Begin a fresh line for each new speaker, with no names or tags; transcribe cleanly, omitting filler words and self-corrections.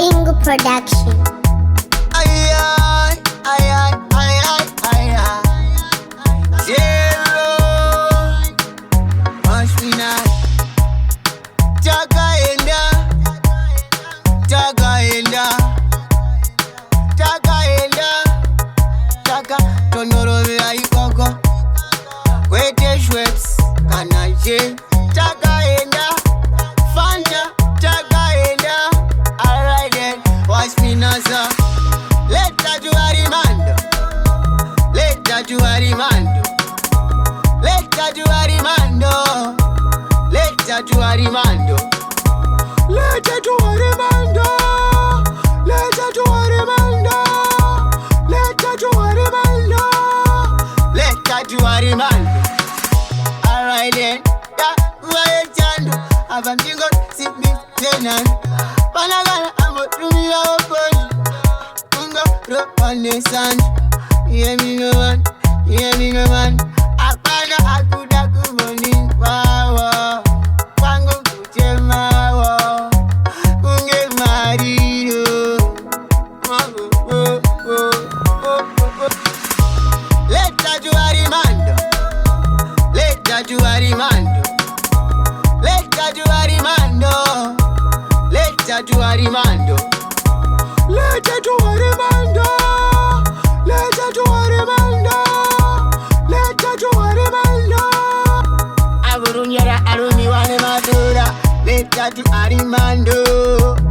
Bingo Production.
Ay, ay, ay, ay, ay, ay, ay. Zero. Mashina. Takaenda. Takaenda. Takaenda. Taka tonorovera ikoko. Kwete Schweppes kana je. Takaenda. Fanta. Takaenda. Alright then. Watch me now, sir. Leta tu Arumando. Leta tu Arumando. Leta tu Arumando. Leta tu Arumando. Leta tu Arumando. Leta tu Arumando. Leta tu Arumando. Leta tu Arumando. Alright then. Yeah, why chando? I'm single, sit me tenant. Panagana, I'm a rumia open. Rock on the sand, hear me no man, Apana akuda kuboni wawa, Pango kuche mawa, Kunge marido, Leta tu Arumando, Leta tu Arumando, Leta tu Arumando, Leta tu Arumando. Leta tu Arumando. Leta tu Arumando. Leta tu Arumando. Agurunyara arumi wane madura. Leta tu Arumando.